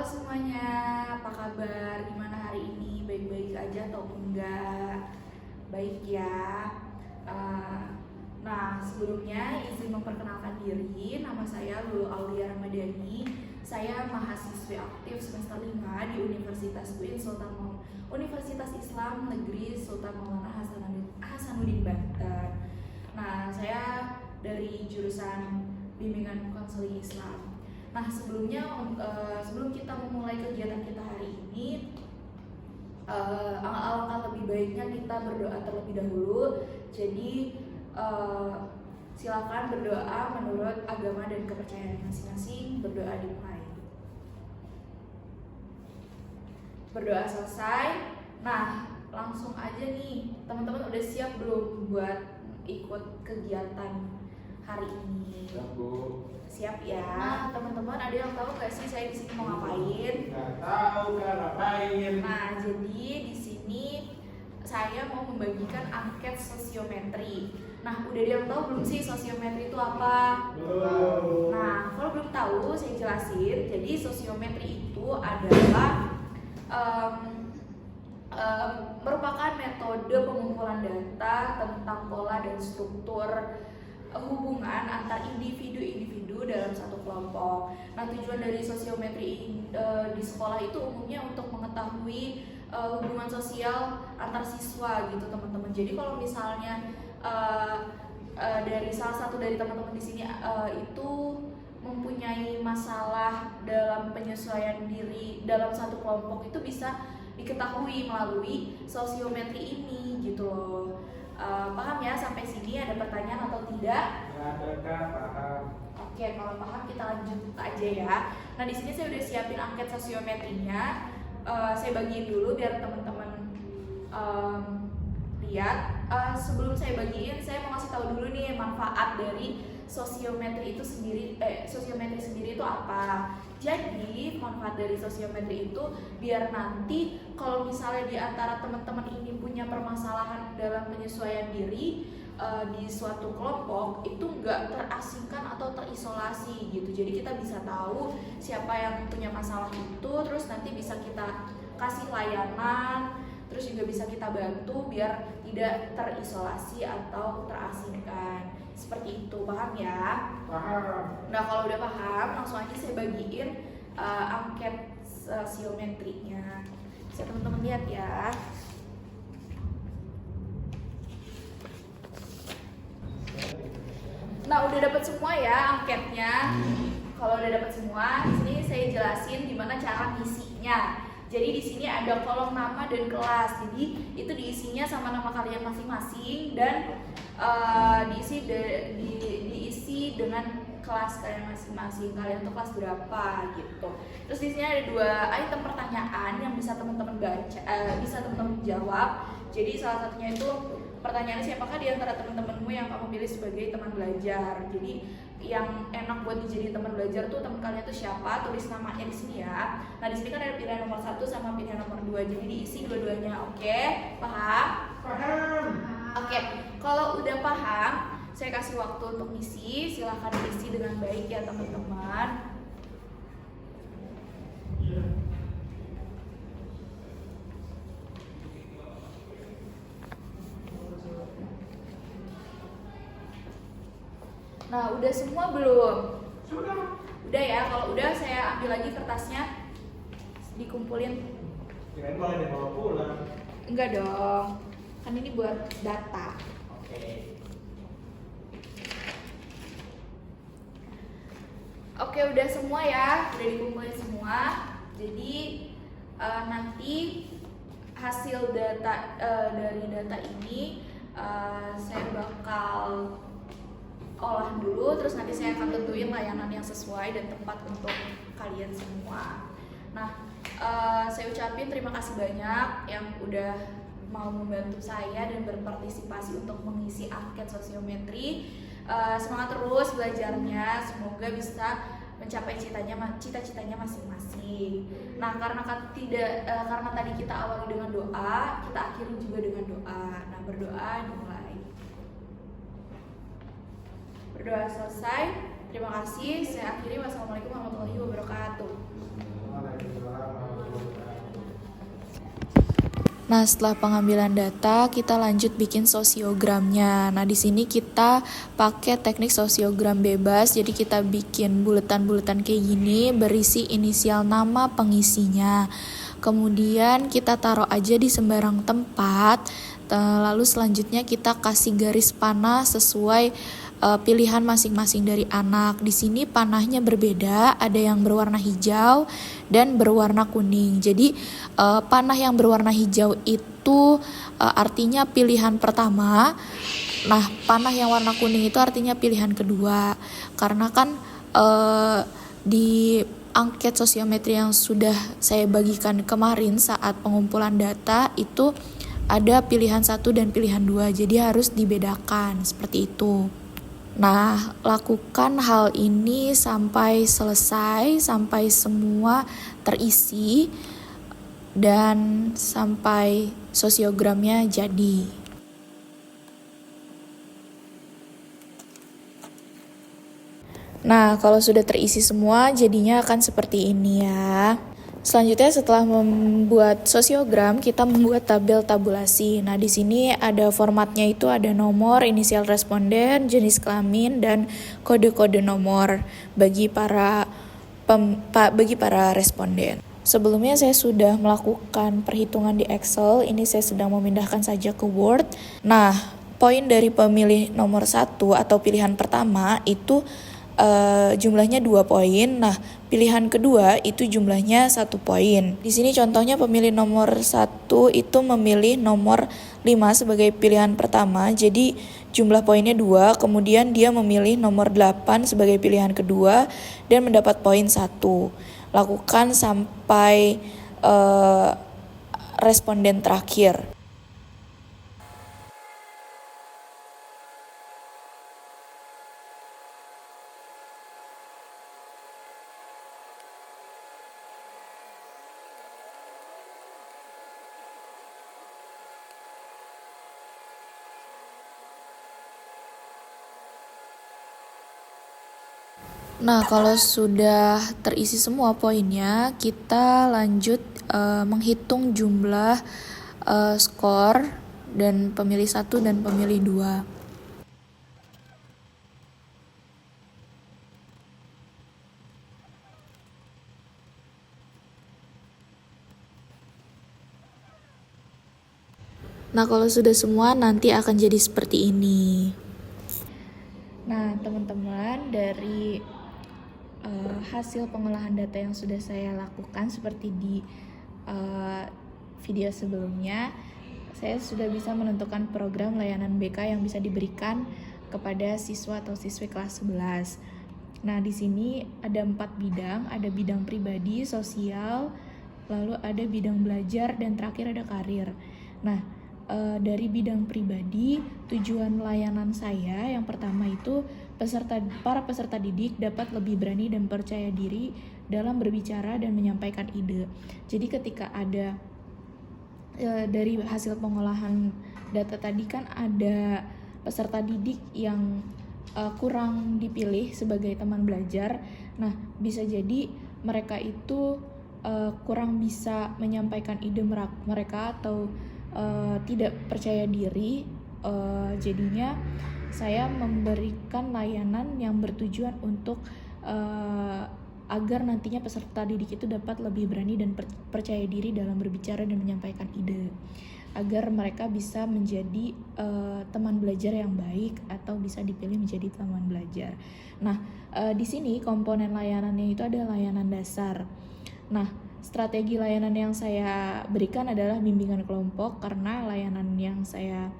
Halo semuanya, apa kabar? Gimana hari ini? Baik-baik aja ataupun enggak? Baik ya. Eh, Nah, sebelumnya izin memperkenalkan diri. Nama saya Lulu Aulia Ramadhani. Saya mahasiswi aktif semester 5 di Universitas UIN Universitas Islam Negeri Sultan Maulana Hasanuddin Banten. Nah, saya dari jurusan Bimbingan Konseling Islam. Nah, sebelum kita memulai kegiatan kita hari ini, alangkah lebih baiknya kita berdoa terlebih dahulu. Jadi silakan berdoa menurut agama dan kepercayaan masing-masing. Berdoa dimulai. Berdoa selesai. Nah, langsung aja nih, teman-teman udah siap belum buat ikut kegiatan hari ini? Siap, Bu. Siap ya. Nah, teman-teman ada yang tahu nggak sih saya di sini mau ngapain? Nggak tahu kan ngapain. Nah, jadi di sini saya mau membagikan angket sosiometri. Nah, udah ada yang tahu belum sih sosiometri itu apa? Belum. Nah, kalau belum tahu saya jelasin. Jadi sosiometri itu adalah merupakan metode pengumpulan data tentang pola dan struktur hubungan antar individu-individu dalam satu kelompok. Nah, tujuan dari sosiometri di sekolah itu umumnya untuk mengetahui hubungan sosial antar siswa gitu, teman-teman. Jadi kalau misalnya dari salah satu dari teman-teman di sini itu mempunyai masalah dalam penyesuaian diri dalam satu kelompok, itu bisa diketahui melalui sosiometri ini gitu loh. Paham ya sampai sini? Ada pertanyaan atau tidak? Nggak ada, Kak, paham. Oke, kalau paham kita lanjut aja ya. Nah, di sini saya udah siapin angket sosiometrinya. Saya bagiin dulu biar teman-teman lihat. Sebelum saya bagiin, saya mau kasih tahu dulu nih manfaat dari sosiometri itu sendiri. Sosiometri sendiri itu apa? Jadi manfaat dari sosiometri itu biar nanti kalau misalnya di antara teman-teman ini punya permasalahan dalam penyesuaian diri di suatu kelompok, itu nggak terasingkan atau terisolasi gitu. Jadi kita bisa tahu siapa yang punya masalah itu, terus nanti bisa kita kasih layanan, terus juga bisa kita bantu biar tidak terisolasi atau terasingkan. Seperti itu, paham ya? Paham. Nah, kalau udah paham, langsung aja saya bagiin angket sosiometrinya. Bisa teman-teman lihat ya. Nah, udah dapat semua ya angketnya. Kalau udah dapat semua, di sini saya jelasin gimana cara ngisinya. Jadi di sini ada kolom nama dan kelas. Jadi itu diisinya sama nama kalian masing-masing dan diisi dengan kelas kalian masing-masing. Kalian tuh kelas berapa gitu. Terus di sini ada 2 item pertanyaan yang bisa teman-teman baca, bisa teman-teman jawab. Jadi salah satunya itu pertanyaannya, siapakah di antara teman-temanmu yang kamu pilih sebagai teman belajar. Jadi yang enak buat dijadiin teman belajar tuh teman kalian tuh siapa, tulis namanya di sini ya. Nah, di sini kan ada pilihan nomor 1 sama pilihan nomor 2. Jadi diisi dua-duanya. Oke, paham? Paham. Oke, kalau udah paham, saya kasih waktu untuk ngisi. Silahkan isi dengan baik ya teman-teman. Nah, udah semua belum? Sudah. Udah ya, kalau udah saya ambil lagi kertasnya, dikumpulin. Kirain boleh dibawa pulang. Enggak dong, kan ini buat data. Oke. Oke, udah semua ya, udah dikumpulin semua. Jadi nanti hasil data dari data ini saya bakal olah dulu, terus nanti saya akan tentuin layanan yang sesuai dan tepat untuk kalian semua. Nah, saya ucapin terima kasih banyak yang udah mau membantu saya dan berpartisipasi untuk mengisi angket sosiometri. Semangat terus belajarnya, semoga bisa mencapai cita-citanya masing-masing. Nah, karena tadi kita awali dengan doa, kita akhiri juga dengan doa. Nah, berdoa dimulai. Berdoa selesai. Terima kasih. Saya akhiri. Wassalamualaikum warahmatullahi wabarakatuh. Waalaikumsalam warahmatullahi wabarakatuh. Nah, setelah pengambilan data, kita lanjut bikin sosiogramnya. Nah, di sini kita pakai teknik sosiogram bebas. Jadi kita bikin buletan-buletan kayak gini berisi inisial nama pengisinya. Kemudian kita taruh aja di sembarang tempat. Lalu selanjutnya kita kasih garis panah sesuai pilihan masing-masing dari anak. Di sini panahnya berbeda, ada yang berwarna hijau dan berwarna kuning. Jadi panah yang berwarna hijau itu artinya pilihan pertama. Nah, panah yang warna kuning itu artinya pilihan kedua. Karena kan di angket sosiometri yang sudah saya bagikan kemarin saat pengumpulan data itu ada pilihan 1 dan pilihan 2, jadi harus dibedakan seperti itu. Nah, lakukan hal ini sampai selesai, sampai semua terisi dan sampai sosiogramnya jadi. Nah, kalau sudah terisi semua, jadinya akan seperti ini ya. Selanjutnya setelah membuat sosiogram, kita membuat tabel tabulasi. Nah, di sini ada formatnya itu ada nomor, inisial responden, jenis kelamin, dan kode-kode nomor bagi para responden. Sebelumnya saya sudah melakukan perhitungan di Excel, ini saya sedang memindahkan saja ke Word. Nah, poin dari pemilih nomor 1 atau pilihan pertama itu jumlahnya 2 poin. Nah, pilihan kedua itu jumlahnya 1 poin. Di sini contohnya pemilih nomor 1 itu memilih nomor 5 sebagai pilihan pertama. Jadi jumlah poinnya 2. Kemudian dia memilih nomor 8 sebagai pilihan kedua dan mendapat poin 1. Lakukan sampai responden terakhir. Nah, kalau sudah terisi semua poinnya, kita lanjut menghitung jumlah skor dan pemilih 1 dan pemilih 2. Nah, kalau sudah semua nanti akan jadi seperti ini. Nah, teman-teman, dari hasil pengolahan data yang sudah saya lakukan seperti di video sebelumnya, saya sudah bisa menentukan program layanan BK yang bisa diberikan kepada siswa atau siswi kelas 11. Nah, di sini ada 4 bidang, ada bidang pribadi, sosial, lalu ada bidang belajar, dan terakhir ada karir. Nah, dari bidang pribadi, tujuan layanan saya yang pertama itu para peserta didik dapat lebih berani dan percaya diri dalam berbicara dan menyampaikan ide. Jadi ketika ada dari hasil pengolahan data tadi kan ada peserta didik yang kurang dipilih sebagai teman belajar. Nah, bisa jadi mereka itu kurang bisa menyampaikan ide mereka atau tidak percaya diri. Jadinya saya memberikan layanan yang bertujuan untuk agar nantinya peserta didik itu dapat lebih berani dan percaya diri dalam berbicara dan menyampaikan ide, agar mereka bisa menjadi teman belajar yang baik atau bisa dipilih menjadi teman belajar. Nah, di sini komponen layanannya itu ada layanan dasar. Nah, strategi layanan yang saya berikan adalah bimbingan kelompok karena layanan yang saya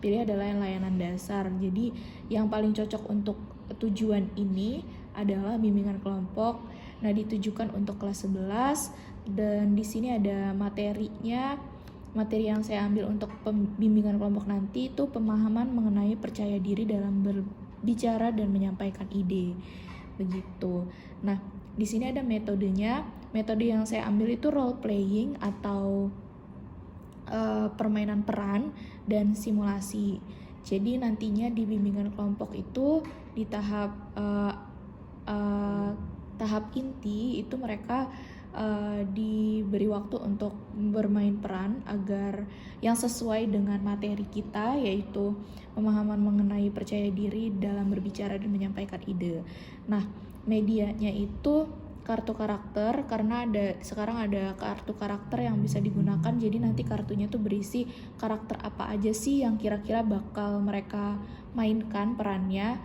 pilih adalah layanan dasar. Jadi yang paling cocok untuk tujuan ini adalah bimbingan kelompok. Nah, ditujukan untuk kelas 11 dan di sini ada materinya. Materi yang saya ambil untuk bimbingan kelompok nanti itu pemahaman mengenai percaya diri dalam berbicara dan menyampaikan ide. Begitu. Nah, di sini ada metodenya. Metode yang saya ambil itu role playing atau permainan peran dan simulasi. Jadi nantinya di bimbingan kelompok itu di tahap inti itu mereka diberi waktu untuk bermain peran agar yang sesuai dengan materi kita, yaitu pemahaman mengenai percaya diri dalam berbicara dan menyampaikan ide. Nah, medianya itu kartu karakter, karena sekarang ada kartu karakter yang bisa digunakan. Jadi nanti kartunya tuh berisi karakter apa aja sih yang kira-kira bakal mereka mainkan perannya,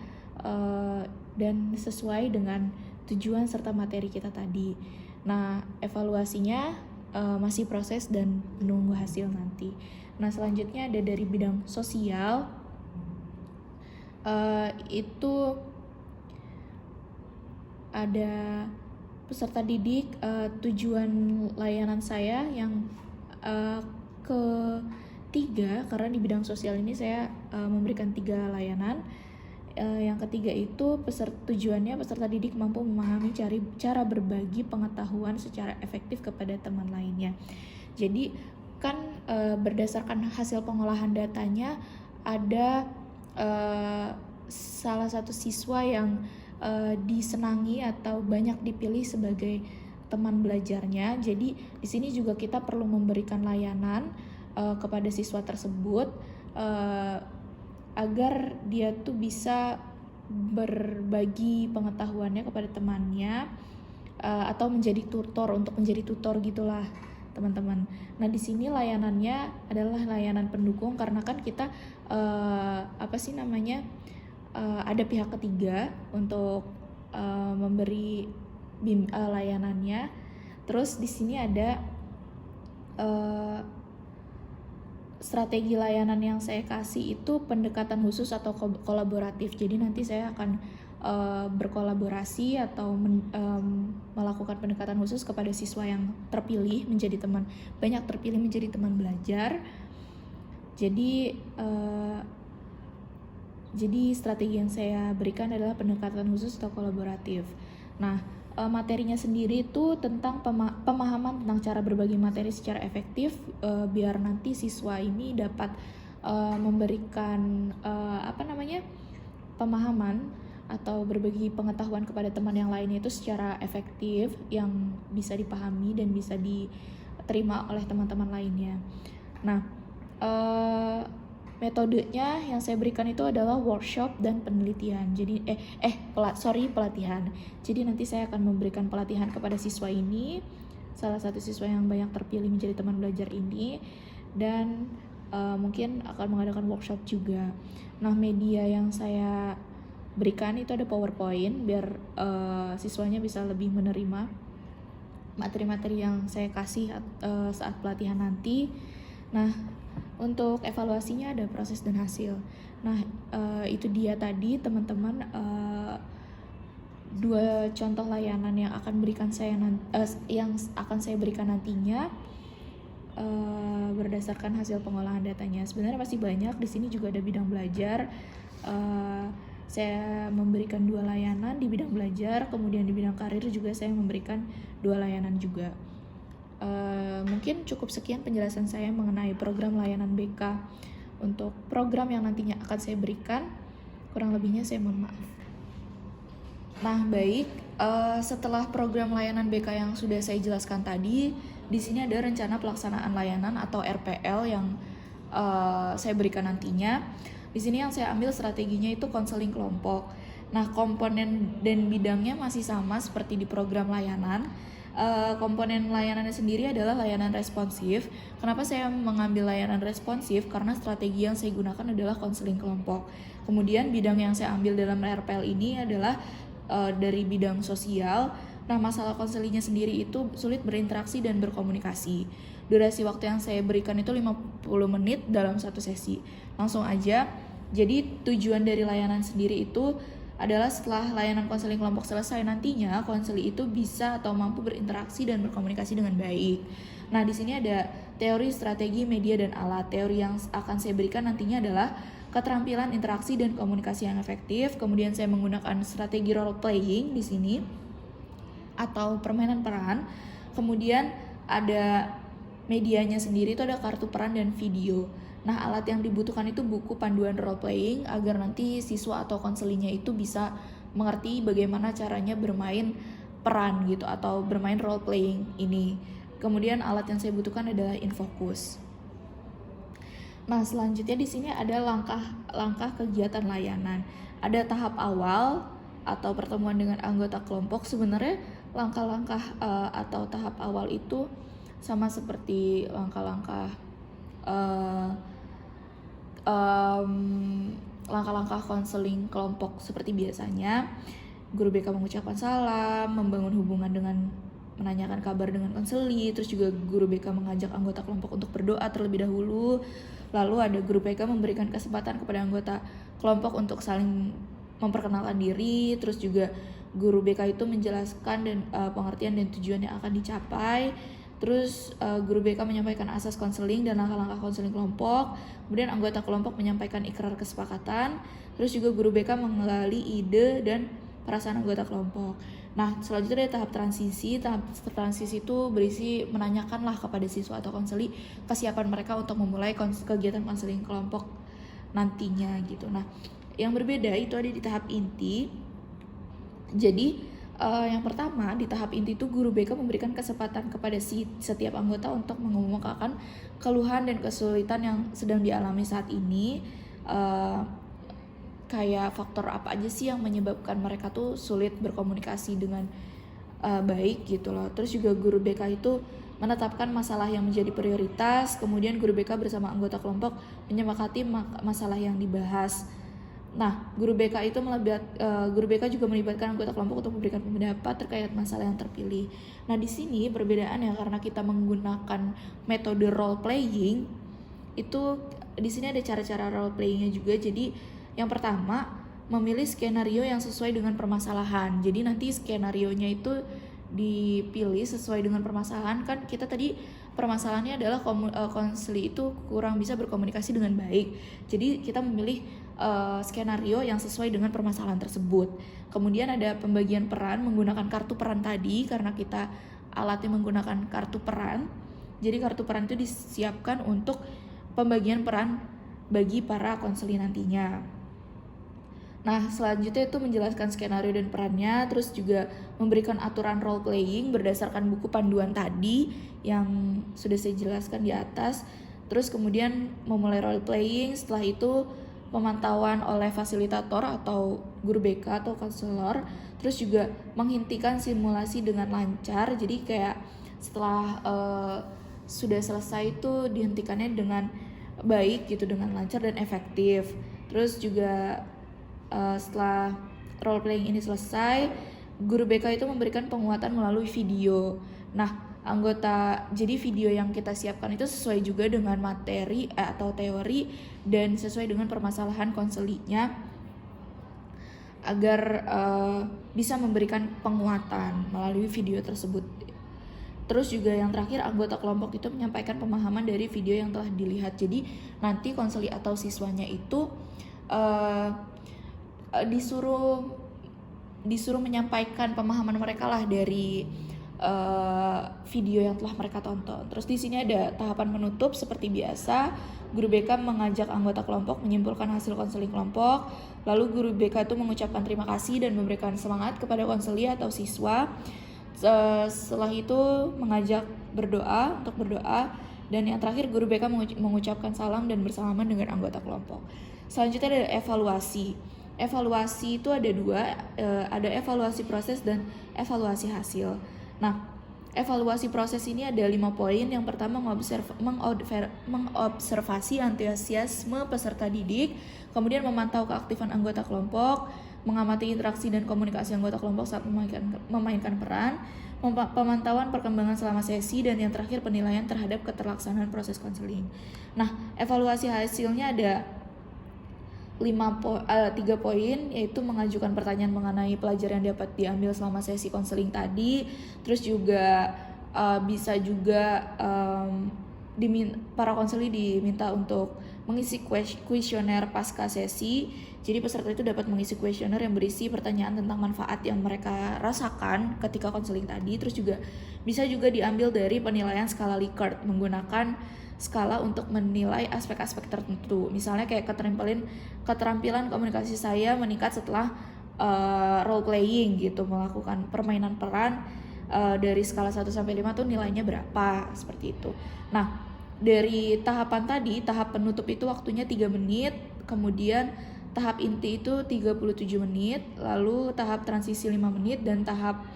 dan sesuai dengan tujuan serta materi kita tadi. Nah, evaluasinya masih proses dan menunggu hasil nanti. Nah, selanjutnya ada dari bidang sosial. Itu ada peserta didik. Tujuan layanan saya yang ketiga, karena di bidang sosial ini saya memberikan 3 layanan. Yang ketiga itu tujuannya peserta didik mampu memahami cara berbagi pengetahuan secara efektif kepada teman lainnya. Jadi kan berdasarkan hasil pengolahan datanya ada salah satu siswa yang disenangi atau banyak dipilih sebagai teman belajarnya. Jadi di sini juga kita perlu memberikan layanan kepada siswa tersebut agar dia tuh bisa berbagi pengetahuannya kepada temannya, atau menjadi tutor, untuk menjadi tutor gitulah teman-teman. Nah, di sini layanannya adalah layanan pendukung, karena kan kita ada pihak ketiga untuk memberi layanannya. Terus di sini ada strategi layanan yang saya kasih itu pendekatan khusus atau kolaboratif. Jadi nanti saya akan berkolaborasi atau melakukan pendekatan khusus kepada siswa yang terpilih menjadi teman belajar. Jadi strategi yang saya berikan adalah pendekatan khusus atau kolaboratif. Nah, materinya sendiri itu tentang pemahaman tentang cara berbagi materi secara efektif, biar nanti siswa ini dapat memberikan pemahaman atau berbagi pengetahuan kepada teman yang lainnya itu secara efektif, yang bisa dipahami dan bisa diterima oleh teman-teman lainnya. Nah, metodenya yang saya berikan itu adalah workshop dan penelitian. Jadi pelatihan. Jadi nanti saya akan memberikan pelatihan kepada siswa ini, salah satu siswa yang banyak terpilih menjadi teman belajar ini, dan mungkin akan mengadakan workshop juga. Nah, media yang saya berikan itu ada PowerPoint biar siswanya bisa lebih menerima materi-materi yang saya kasih saat pelatihan nanti. Nah, untuk evaluasinya ada proses dan hasil. Nah, itu dia tadi teman-teman 2 contoh layanan yang akan saya berikan nantinya berdasarkan hasil pengolahan datanya. Sebenarnya masih banyak. Di sini juga ada bidang belajar. Saya memberikan 2 layanan di bidang belajar, kemudian di bidang karir juga saya memberikan 2 layanan juga. Mungkin cukup sekian penjelasan saya mengenai program layanan BK untuk program yang nantinya akan saya berikan. Kurang lebihnya saya mohon maaf. Nah, baik, setelah program layanan BK yang sudah saya jelaskan tadi, di sini ada rencana pelaksanaan layanan atau RPL yang saya berikan nantinya. Di sini yang saya ambil strateginya itu konseling kelompok. Nah, komponen dan bidangnya masih sama seperti di program layanan. Komponen layanannya sendiri adalah layanan responsif. Kenapa saya mengambil layanan responsif? Karena strategi yang saya gunakan adalah konseling kelompok. Kemudian bidang yang saya ambil dalam RPL ini adalah dari bidang sosial. Nah, masalah konselingnya sendiri itu sulit berinteraksi dan berkomunikasi. Durasi waktu yang saya berikan itu 50 menit dalam satu sesi. Langsung aja. Jadi tujuan dari layanan sendiri itu adalah setelah layanan konseling kelompok selesai nantinya konseli itu bisa atau mampu berinteraksi dan berkomunikasi dengan baik. Nah, di sini ada teori, strategi, media, dan alat. Teori yang akan saya berikan nantinya adalah keterampilan interaksi dan komunikasi yang efektif. Kemudian saya menggunakan strategi role playing di sini atau permainan peran. Kemudian ada medianya sendiri itu ada kartu peran dan video. Nah, alat yang dibutuhkan itu buku panduan role playing agar nanti siswa atau konselingnya itu bisa mengerti bagaimana caranya bermain peran gitu atau bermain role playing ini. Kemudian alat yang saya butuhkan adalah Infocus. Nah, selanjutnya di sini ada langkah kegiatan layanan. Ada tahap awal atau pertemuan dengan anggota kelompok. Sebenarnya langkah-langkah atau tahap awal itu sama seperti langkah-langkah langkah-langkah konseling kelompok seperti biasanya. Guru BK mengucapkan salam, membangun hubungan dengan menanyakan kabar dengan konseli, terus juga guru BK mengajak anggota kelompok untuk berdoa terlebih dahulu. Lalu ada guru BK memberikan kesempatan kepada anggota kelompok untuk saling memperkenalkan diri, terus juga guru BK itu menjelaskan dan pengertian dan tujuan yang akan dicapai. Terus guru BK menyampaikan asas konseling dan langkah-langkah konseling kelompok. Kemudian anggota kelompok menyampaikan ikrar kesepakatan. Terus juga guru BK menggali ide dan perasaan anggota kelompok. Nah, selanjutnya ada tahap transisi. Tahap transisi itu berisi menanyakanlah kepada siswa atau konseli kesiapan mereka untuk memulai kegiatan konseling kelompok nantinya gitu. Nah, yang berbeda itu ada di tahap inti. Jadi yang pertama di tahap inti itu guru BK memberikan kesempatan kepada setiap anggota untuk mengemukakan keluhan dan kesulitan yang sedang dialami saat ini. Kayak faktor apa aja sih yang menyebabkan mereka tuh sulit berkomunikasi dengan baik gitu loh. Terus juga guru BK itu menetapkan masalah yang menjadi prioritas. Kemudian guru BK bersama anggota kelompok menyepakati masalah yang dibahas. Nah, guru BK juga melibatkan anggota kelompok untuk memberikan pendapat terkait masalah yang terpilih. Nah, di sini perbedaannya karena kita menggunakan metode role playing, itu di sini ada cara-cara role playingnya juga. Jadi yang pertama, memilih skenario yang sesuai dengan permasalahan. Jadi nanti skenarionya itu dipilih sesuai dengan permasalahan. Kan kita tadi permasalahannya adalah konseli itu kurang bisa berkomunikasi dengan baik. Jadi kita memilih skenario yang sesuai dengan permasalahan tersebut. Kemudian ada pembagian peran menggunakan kartu peran tadi, karena kita alatnya menggunakan kartu peran. Jadi kartu peran itu disiapkan untuk pembagian peran bagi para konseli nantinya. Nah, selanjutnya itu menjelaskan skenario dan perannya, terus juga memberikan aturan role playing berdasarkan buku panduan tadi yang sudah saya jelaskan di atas. Terus kemudian memulai role playing, setelah itu pemantauan oleh fasilitator atau guru BK atau konselor, terus juga menghentikan simulasi dengan lancar. Jadi kayak setelah sudah selesai itu dihentikannya dengan baik gitu, dengan lancar dan efektif. Terus juga setelah role playing ini selesai, guru BK itu memberikan penguatan melalui video. Nah, jadi video yang kita siapkan itu sesuai juga dengan materi atau teori dan sesuai dengan permasalahan konselinya agar bisa memberikan penguatan melalui video tersebut. Terus juga yang terakhir, anggota kelompok itu menyampaikan pemahaman dari video yang telah dilihat. Jadi nanti konseli atau siswanya itu disuruh menyampaikan pemahaman mereka lah dari video yang telah mereka tonton. Terus di sini ada tahapan menutup seperti biasa. Guru BK mengajak anggota kelompok menyimpulkan hasil konseling kelompok. Lalu guru BK itu mengucapkan terima kasih dan memberikan semangat kepada konseli atau siswa. Setelah itu mengajak untuk berdoa. Dan yang terakhir guru BK mengucapkan salam dan bersalaman dengan anggota kelompok. Selanjutnya ada evaluasi. Evaluasi itu ada dua, ada evaluasi proses dan evaluasi hasil. Nah, evaluasi proses ini ada 5 poin. Yang pertama, mengobservasi antusiasme peserta didik, kemudian memantau keaktifan anggota kelompok, mengamati interaksi dan komunikasi anggota kelompok saat memainkan peran, pemantauan perkembangan selama sesi, dan yang terakhir penilaian terhadap keterlaksanaan proses konseling. Nah, evaluasi hasilnya ada 3 poin, yaitu mengajukan pertanyaan mengenai pelajaran yang dapat diambil selama sesi konseling tadi. Terus juga bisa juga para konseli diminta untuk mengisi kuesioner pasca sesi. Jadi peserta itu dapat mengisi kuesioner yang berisi pertanyaan tentang manfaat yang mereka rasakan ketika konseling tadi. Terus juga bisa juga diambil dari penilaian skala Likert menggunakan skala untuk menilai aspek-aspek tertentu. Misalnya kayak keterampilan komunikasi saya meningkat setelah role playing gitu, melakukan permainan peran dari skala 1 sampai 5 tuh nilainya berapa, seperti itu. Nah, dari tahapan tadi, tahap penutup itu waktunya 3 menit, kemudian tahap inti itu 37 menit, lalu tahap transisi 5 menit, dan tahap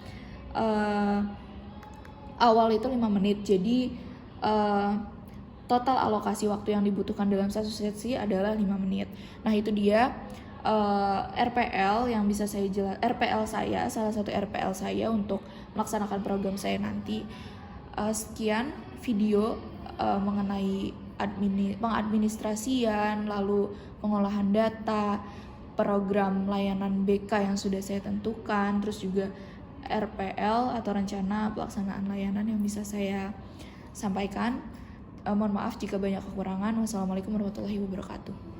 awal itu 5 menit. Jadi total alokasi waktu yang dibutuhkan dalam satu sesi adalah 5 menit. Nah, itu dia RPL yang bisa saya RPL saya, salah satu RPL saya untuk melaksanakan program saya nanti. Sekian video mengenai pengadministrasian, lalu pengolahan data, program layanan BK yang sudah saya tentukan, terus juga RPL atau rencana pelaksanaan layanan yang bisa saya sampaikan. Mohon maaf jika banyak kekurangan. Wassalamualaikum warahmatullahi wabarakatuh.